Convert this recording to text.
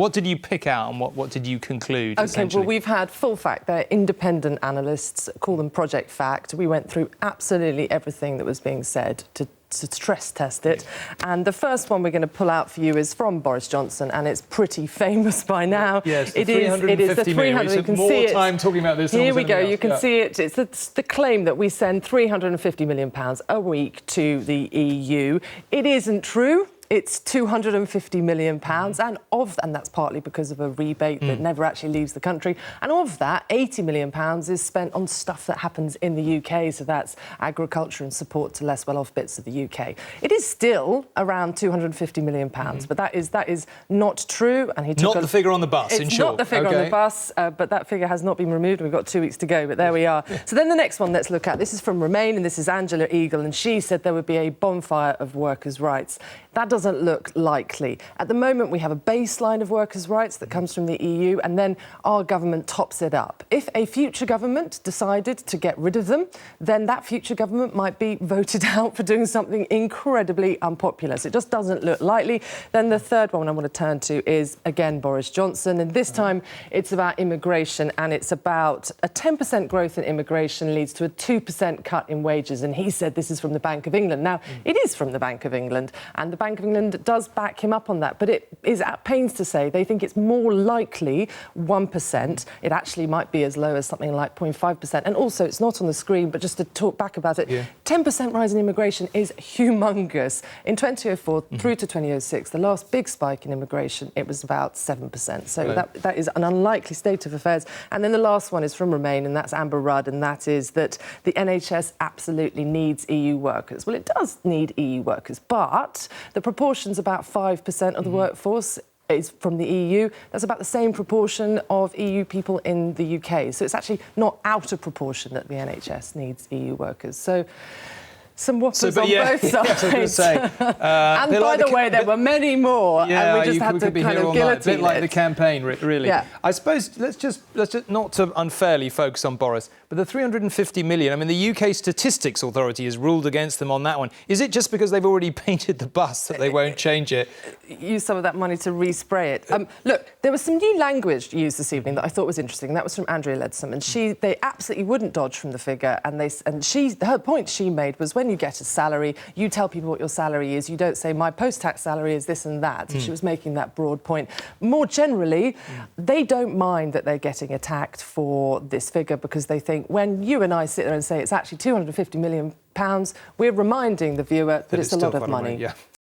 What did you pick out and what did you conclude, OK, well, we've had full fact. They're independent analysts, call them Project Fact. We went through absolutely everything that was being said to stress test it. And the first one we're going to pull out for you is from Boris Johnson, and it's pretty famous by now. Yes, it is the 300. You can see it. More time talking about this. Here we go. You can see it. It's the claim that we send £350 million a week to the EU. It isn't true. It's £250 million, and that's partly because of a rebate that never actually leaves the country. And of that, £80 million is spent on stuff that happens in the UK, so that's agriculture and support to less well-off bits of the UK. It is still around £250 million, but that is not true. And he took not the figure on the bus, in short. It's not the figure on the bus, but that figure has not been removed. We've got 2 weeks to go, but there we are. So then the next one let's look at. This is from Remain, and this is Angela Eagle, and she said there would be a bonfire of workers' rights. That doesn't look likely. At the moment, we have a baseline of workers' rights that comes from the EU, and then our government tops it up. If a future government decided to get rid of them, then that future government might be voted out for doing something incredibly unpopular. So it just doesn't look likely. Then the third one I want to turn to is, again, Boris Johnson, and this time it's about immigration, and it's about a 10% growth in immigration leads to a 2% cut in wages, and he said this is from the Bank of England. Now, it is from the Bank of England, and the Bank of England does back him up on that, but it is at pains to say they think it's more likely 1%. It actually might be as low as something like 0.5%. And also, it's not on the screen, but just to talk back about it, 10% rise in immigration is humongous. In 2004 through to 2006, the last big spike in immigration, it was about 7%. So that is an unlikely state of affairs. And then the last one is from Remain, and that's Amber Rudd, and that is that the NHS absolutely needs EU workers. Well, it does need EU workers, but the proportion's about 5% of the workforce is from the EU. That's about the same proportion of EU people in the UK. So it's actually not out of proportion that the NHS needs EU workers. So some whoppers on both sides. And by the way, there were many more, and we just had to kind of guillotine it. A bit like the campaign, really. Yeah. I suppose let's just not to unfairly focus on Boris, but the 350 million. I mean, the UK Statistics Authority has ruled against them on that one. Is it just because they've already painted the bus that they won't change it? Use some of that money to respray it. Look, there was some new language used this evening that I thought was interesting. That was from Andrea Leadsom, and they absolutely wouldn't dodge from the figure. And her point she made was, when you get a salary, you tell people what your salary is. You don't say, my post-tax salary is this and that. She was making that broad point. More generally, they don't mind that they're getting attacked for this figure, because they think when you and I sit there and say it's actually £250 million, we're reminding the viewer that it's a lot of money.